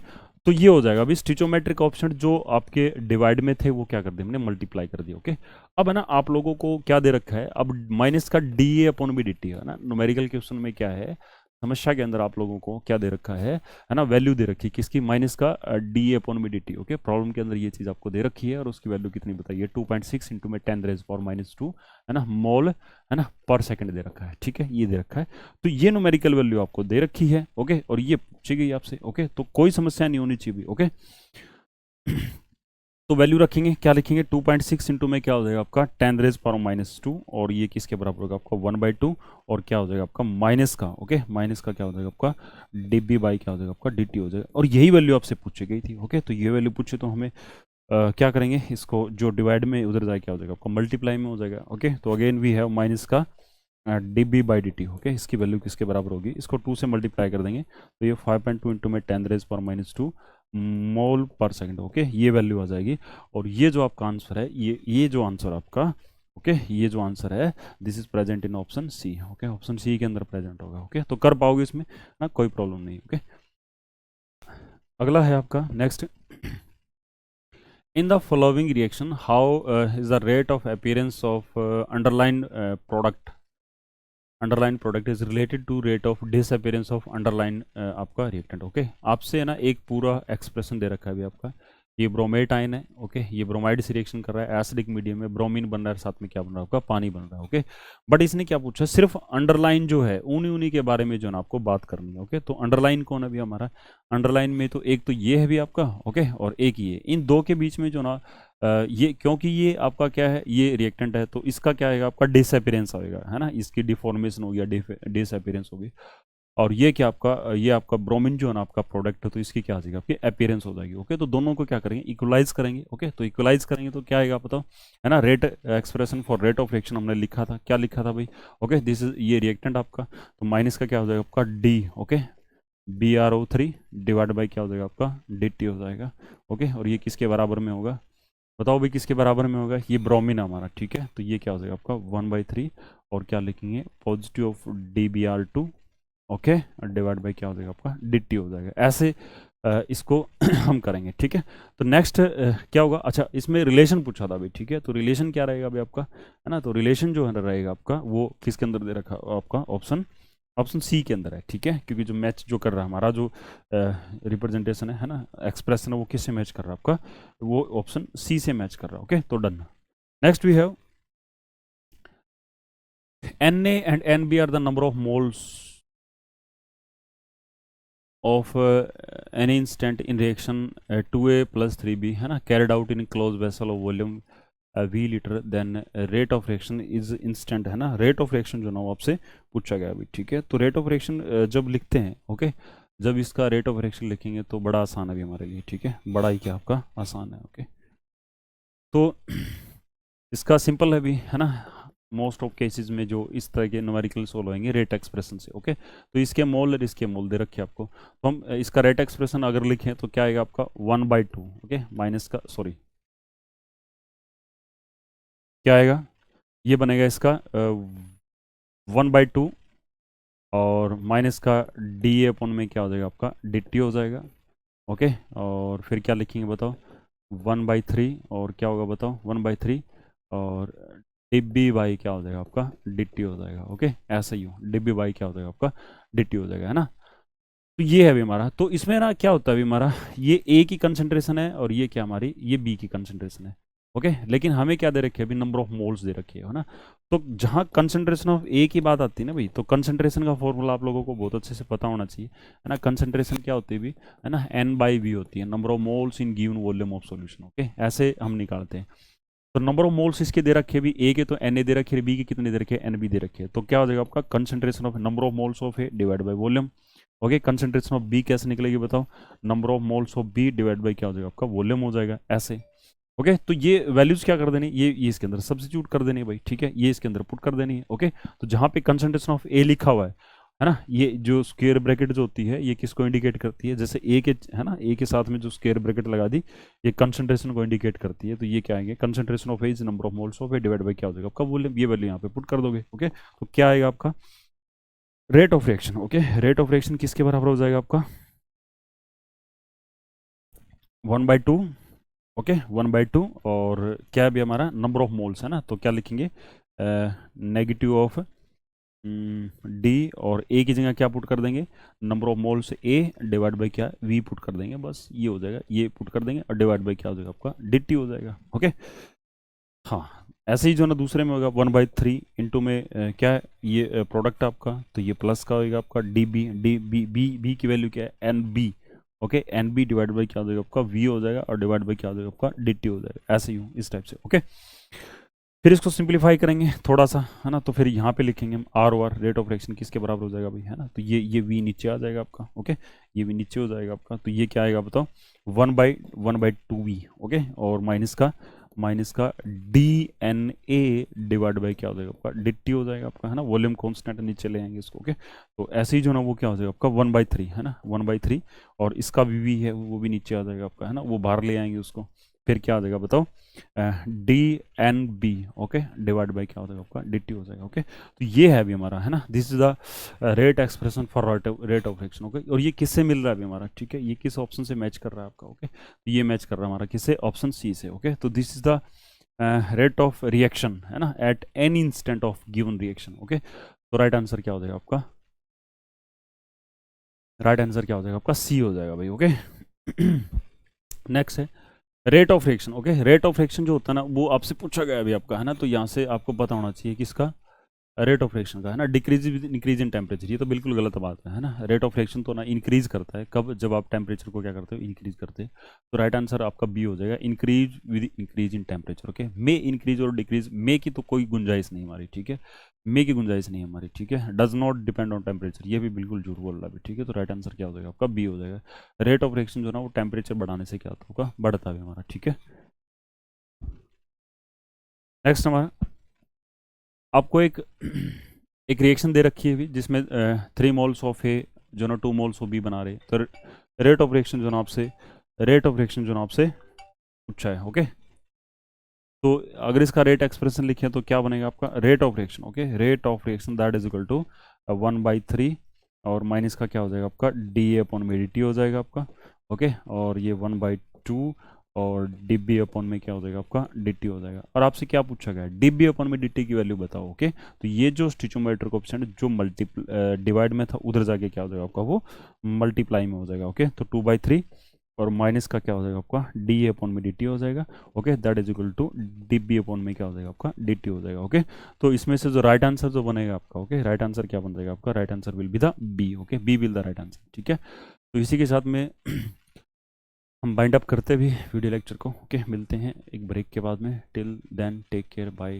तो ये हो जाएगा। अभी स्टिचोमेट्रिक ऑप्शन जो आपके डिवाइड में थे वो क्या कर दिए हमने, मल्टीप्लाई कर दिया। ओके, अब है ना आप लोगों को क्या दे रखा है, अब माइनस का D A upon B D T है ना। न्यूमेरिकल क्वेश्चन में क्या है, समस्या के अंदर आप लोगों को क्या दे रखा है ना, वैल्यू दे रखी है किसकी, माइनस का D A upon B D T. Okay, problem के अंदर ये चीज़ आपको दे रखी है और उसकी वैल्यू कितनी बताइए, 2.6 इंटू में 10⁻⁻², है ना, मोल, है ना, पर सेकंड दे रखा है। ठीक है, ये दे रखा है। तो ये न्यूमेरिकल वैल्यू आपको दे रखी है। ओके, और ये पूछी गई आपसे। ओके, तो कोई समस्या नहीं होनी चाहिए। ओके, तो वैल्यू रखेंगे, क्या लिखेंगे, 2.6 इंटू में क्या हो जाएगा आपका 10⁻², और ये किसके बराबर होगा आपका 1/2, और क्या हो जाएगा आपका माइनस का। ओके, माइनस का क्या हो जाएगा आपका डीबी बाई क्या हो जाएगा आपका डी टी हो जाएगा। और यही वैल्यू आपसे पूछी गई थी। ओके, तो ये वैल्यू पूछे तो हमें क्या करेंगे, इसको जो डिवाइड में उधर जाए क्या हो जाएगा आपका मल्टीप्लाई में हो जाएगा। ओके, तो अगेन वी हैव माइनस का D B by D T. Okay, इसकी वैल्यू किसके बराबर होगी, इसको 2 से मल्टीप्लाई कर देंगे तो ये 5.2 इंटू में 10⁻², मोल पर सेकंड। ओके, ये वैल्यू आ जाएगी। और ये जो आपका आंसर है, ये जो आंसर आपका, ओके, ये जो आंसर है this is present in option C. Okay, option C के अंदर प्रेजेंट होगा। ओके, तो कर पाओगे इसमें ना, कोई प्रॉब्लम नहीं। ओके, अगला है आपका next, in the following reaction how is the rate of appearance of underlined product is related to rate of disappearance of underlined आपका रिएक्टेंट। ओके, आपसे है ना एक पूरा एक्सप्रेशन दे रखा है अभी आपका, ये ब्रोमेट आयन है। ओके, ये ब्रोमाइड से रिएक्शन कर रहा है, एसिडिक मीडियम में ब्रोमीन बन रहा है, साथ में क्या बन रहा है आपका पानी बन रहा है। ओके, बट इसने क्या पूछा, सिर्फ अंडरलाइन जो है उन्हीं उन्हीं के बारे में जो है ना आपको बात करनी है। ओके, तो अंडरलाइन कौन है अभी हमारा, अंडरलाइन में तो एक तो ये है भी आपका। ओके, और एक ये, इन दो के बीच में जो ना ये, क्योंकि ये आपका क्या है, ये रिएक्टेंट है, तो इसका क्या आएगा आपका डिसअपीयरेंस आएगा, है ना, इसकी डिफॉर्मेशन होगी या डिसअपीयरेंस होगी। और ये क्या आपका, ये आपका ब्रोमीन जो है ना आपका प्रोडक्ट है, तो इसकी क्या आ जाएगी आपकी अपीयरेंस हो जाएगी। ओके, तो दोनों को क्या करेंगे, इक्वलाइज करेंगे। ओके, तो इक्वलाइज करेंगे तो क्या आएगा बताओ, है ना, rate expression for rate of reaction हमने लिखा था, क्या लिखा था भाई। ओके, दिस इज ये रिएक्टेंट आपका, तो माइनस का क्या हो जाएगा आपका D. Okay, BrO3 divide by क्या हो जाएगा आपका dt हो जाएगा। ओके, और ये किसके बराबर में होगा बताओ भाई, किसके बराबर में होगा, ये ब्रोमीन हमारा। ठीक है, तो ये क्या हो जाएगा आपका 1/3, और क्या लिखेंगे positive of DBr2। Okay, divide by क्या हो जाएगा आपका dt हो जाएगा। ऐसे इसको हम करेंगे। ठीक है, तो नेक्स्ट क्या होगा, अच्छा इसमें रिलेशन पूछा था अभी। ठीक है, तो रिलेशन क्या रहेगा अभी आपका, है ना, तो रिलेशन जो है रहेगा आपका वो किसके अंदर दे रखा आपका ऑप्शन सी के अंदर है। ठीक है, क्योंकि जो मैच जो कर रहा है हमारा जो रिप्रेजेंटेशन है ना, एक्सप्रेशन है, वो किससे मैच कर रहा है आपका, वो ऑप्शन सी से मैच कर रहा है। ओके, तो done. Next we have Na and Nb are the number of moles of any instant in reaction 2a + 3b, है ना, carried out in close vessel of volume V litre, then rate of reaction is instant, है ना, rate of reaction जो ना वो आपसे पूछा गया अभी। ठीक है, तो रेट ऑफ रिएक्शन जब लिखते हैं, ओके, जब इसका रेट ऑफ रिएक्शन लिखेंगे तो बड़ा आसान है अभी हमारे लिए। ठीक है, बड़ा ही क्या आपका आसान है। ओके, तो इसका सिंपल है भी, है ना, मोस्ट ऑफ केसेस में जो इस तरह के न्यूमेरिकल सोल्व होंगे रेट एक्सप्रेशन से। ओके, तो इसके मोल और इसके मोल दे रखे आपको, तो हम इसका रेट एक्सप्रेशन अगर लिखें तो क्या आएगा आपका 1/2। ओके, माइनस का सॉरी क्या आएगा, ये बनेगा इसका 1/2, और माइनस का डी अपॉन में क्या हो जाएगा आपका dt हो जाएगा। ओके, और फिर क्या लिखेंगे बताओ 1/3, और क्या होगा बताओ 1/3, और डिब्बी बाई क्या हो जाएगा आपका dt हो जाएगा। ओके, ऐसा ही हो, डिब्बी बाई क्या हो जाएगा आपका dt हो जाएगा, है ना। तो ये है अभी हमारा, तो इसमें ना क्या होता है अभी हमारा, ये A की कंसंट्रेशन है और ये क्या हमारी, ये B की कंसंट्रेशन है। ओके, लेकिन हमें क्या दे रखे है अभी, नंबर ऑफ मोल्स दे रखे है ना। तो जहाँ कंसंट्रेशन ऑफ A की बात आती है ना भाई, तो कंसंट्रेशन का फॉर्मूला आप लोगों को बहुत अच्छे से पता होना चाहिए, है ना। कंसंट्रेशन क्या होती है भी, है ना, N/V होती है, number of moles in given volume of solution. Okay, ऐसे हम निकालते हैं। तो नंबर ऑफ मोल्स इसके दे रखे भी, A के तो Na दे रखे, B के कितने दे रखे NB दे रखे, तो क्या हो जाएगा आपका concentration of number of moles of A divide by volume. Okay, concentration of B कैसे निकलेगी बताओ, number of moles of B divide by क्या हो जाएगा आपका वॉल्यूम हो जाएगा, ऐसे। ओके, तो ये वैल्यूज क्या कर देनी, ये इसके अंदर सब्स्टिट्यूट कर देनी है भाई। ठीक है, ये इसके अंदर पुट कर देनी है। ओके, तो जहां पे कंसंट्रेशन ऑफ ए लिखा हुआ है, है ना। ये जो स्क्वायर ब्रैकेट जो होती है ये किसको इंडिकेट करती है, जैसे ए के, है ना, ए के साथ में जो स्क्वायर ब्रैकेट लगा दी, ये कंसंट्रेशन को इंडिकेट करती है। तो ये क्या आएंगे, concentration of A is number of moles of A divide by क्या हो जाएगा आपका वॉल्यूम, ये वैल्यू यहाँ पे पुट कर दोगे। ओके, तो क्या आएगा आपका rate of reaction. Okay, rate of reaction किसके बराबर हो जाएगा आपका 1/2। ओके, 1/2, और क्या है भी हमारा नंबर ऑफ मोल्स है ना, तो क्या लिखेंगे नेगेटिव ऑफ डी, और ए की जगह क्या पुट कर देंगे, number of moles A divide by क्या वी पुट कर देंगे, बस ये हो जाएगा, ये पुट कर देंगे और डिवाइड बाई क्या हो जाएगा आपका dt हो जाएगा। ओके, हाँ ऐसे ही जो ना दूसरे में होगा 1/3 इंटू में क्या है ये प्रोडक्ट आपका, तो ये प्लस का होगा आपका डी बी की वैल्यू क्या है N B. Okay, N B divide by क्या हो जाएगा आपका वी हो जाएगा, और डिवाइड बाई क्या हो जाएगा आपका dt हो जाएगा, ऐसे ही हो इस टाइप से। ओके, फिर इसको सिंप्लीफाई करेंगे थोड़ा सा, है ना, तो फिर यहाँ पे लिखेंगे हम R O R, rate of reaction किसके बराबर हो जाएगा भाई, है ना, तो ये वी नीचे आ जाएगा आपका। ओके, ये वी नीचे हो जाएगा आपका, तो ये क्या आएगा बताओ 1/2 वी। ओके, और माइनस का D N A divide by क्या हो जाएगा आपका dt हो जाएगा आपका, है ना, वॉल्यूम कॉन्स्टेंट नीचे ले आएंगे इसको। ओके, तो ऐसे ही जो ना वो क्या हो जाएगा आपका 1/3, है ना, 1/3, और इसका भी है वो भी नीचे आ जाएगा आपका, है ना, वो बाहर ले आएंगे उसको, फिर क्या आ जाएगा बताओ D N B. Okay, divide by क्या हो जाएगा आपका dt हो जाएगा। ओके, तो ये है अभी हमारा, है ना, this is the rate expression for rate of reaction. Okay, और ये किससे मिल रहा है अभी हमारा, ठीक है, ये किस ऑप्शन से मैच कर रहा है आपका। ओके, तो ये मैच कर रहा है हमारा किससे, ऑप्शन सी से। ओके, तो this is the rate of reaction, है ना, at any instant of given reaction. Okay, तो राइट आंसर क्या हो जाएगा आपका, राइट आंसर क्या हो जाएगा आपका सी हो जाएगा भाई। ओके, नेक्स्ट है rate of reaction. Okay, rate of reaction जो होता है ना वो आपसे पूछा गया अभी आपका, है ना, तो यहाँ से आपको पता होना चाहिए किसका, रेट ऑफ रिएक्शन का, है ना, decrease with increase in temperature. ये तो बिल्कुल गलत बात है ना, रेट ऑफ रिएक्शन तो ना इंक्रीज करता है, कब, जब आप टेम्परेचर को क्या करते हो, इंक्रीज करते हैं। तो राइट आंसर आपका बी हो जाएगा, increase with increase in temperature. Okay, may increase और डिक्रीज, मे की तो कोई गुंजाइश नहीं हमारी, ठीक है, मे की गुंजाइश नहीं है हमारी, ठीक है, does not depend on temperature, ये भी बिल्कुल झूठ बोल रहा है, ठीक है, तो राइट आंसर क्या हो जाएगा आपका बी हो जाएगा। रेट ऑफ रिएक्शन जो ना वो टेम्परेचर बढ़ाने से क्या होगा, बढ़ता है हमारा, ठीक है। नेक्स्ट हमारा आपको एक एक रिएक्शन दे रखी है अभी जिसमें 3 मोल्स ऑफ ए जो ना 2 मोल्स ऑफ बी बना रहे, तो रेट ऑफ रिएक्शन जो ना आपसे, रेट ऑफ रिएक्शन जो ना आपसे पूछा है। ओके, तो अगर इसका रेट एक्सप्रेशन लिखे तो क्या बनेगा आपका rate of reaction. Okay, rate of reaction that is equal to 1/3, और माइनस का क्या हो जाएगा आपका डी अपॉन में dt हो जाएगा आपका। ओके, और ये 1/2, और डिबी अपॉन में क्या हो जाएगा आपका dt हो जाएगा। और आपसे क्या पूछा गया है, डिबी अपॉन में dt की वैल्यू बताओ। ओके, तो ये जो स्टिचोमीटर कोएफिशिएंट जो डिवाइड में था उधर जाके क्या हो जाएगा आपका वो मल्टीप्लाई में हो जाएगा। ओके, तो 2/3, और माइनस का क्या हो जाएगा आपका डी अपॉन में dt हो जाएगा। Okay, that is equal to D upon में क्या हो जाएगा आपका dt हो जाएगा। ओके, तो इसमें से जो राइट आंसर जो बनेगा आपका, ओके, राइट आंसर क्या बन जाएगा आपका, right answer will be the B. Okay, B will the right answer, ठीक है। तो इसी के साथ में हम बाइंड अप करते भी वीडियो लेक्चर को। ओके, मिलते हैं एक ब्रेक के बाद में, till then take care, bye.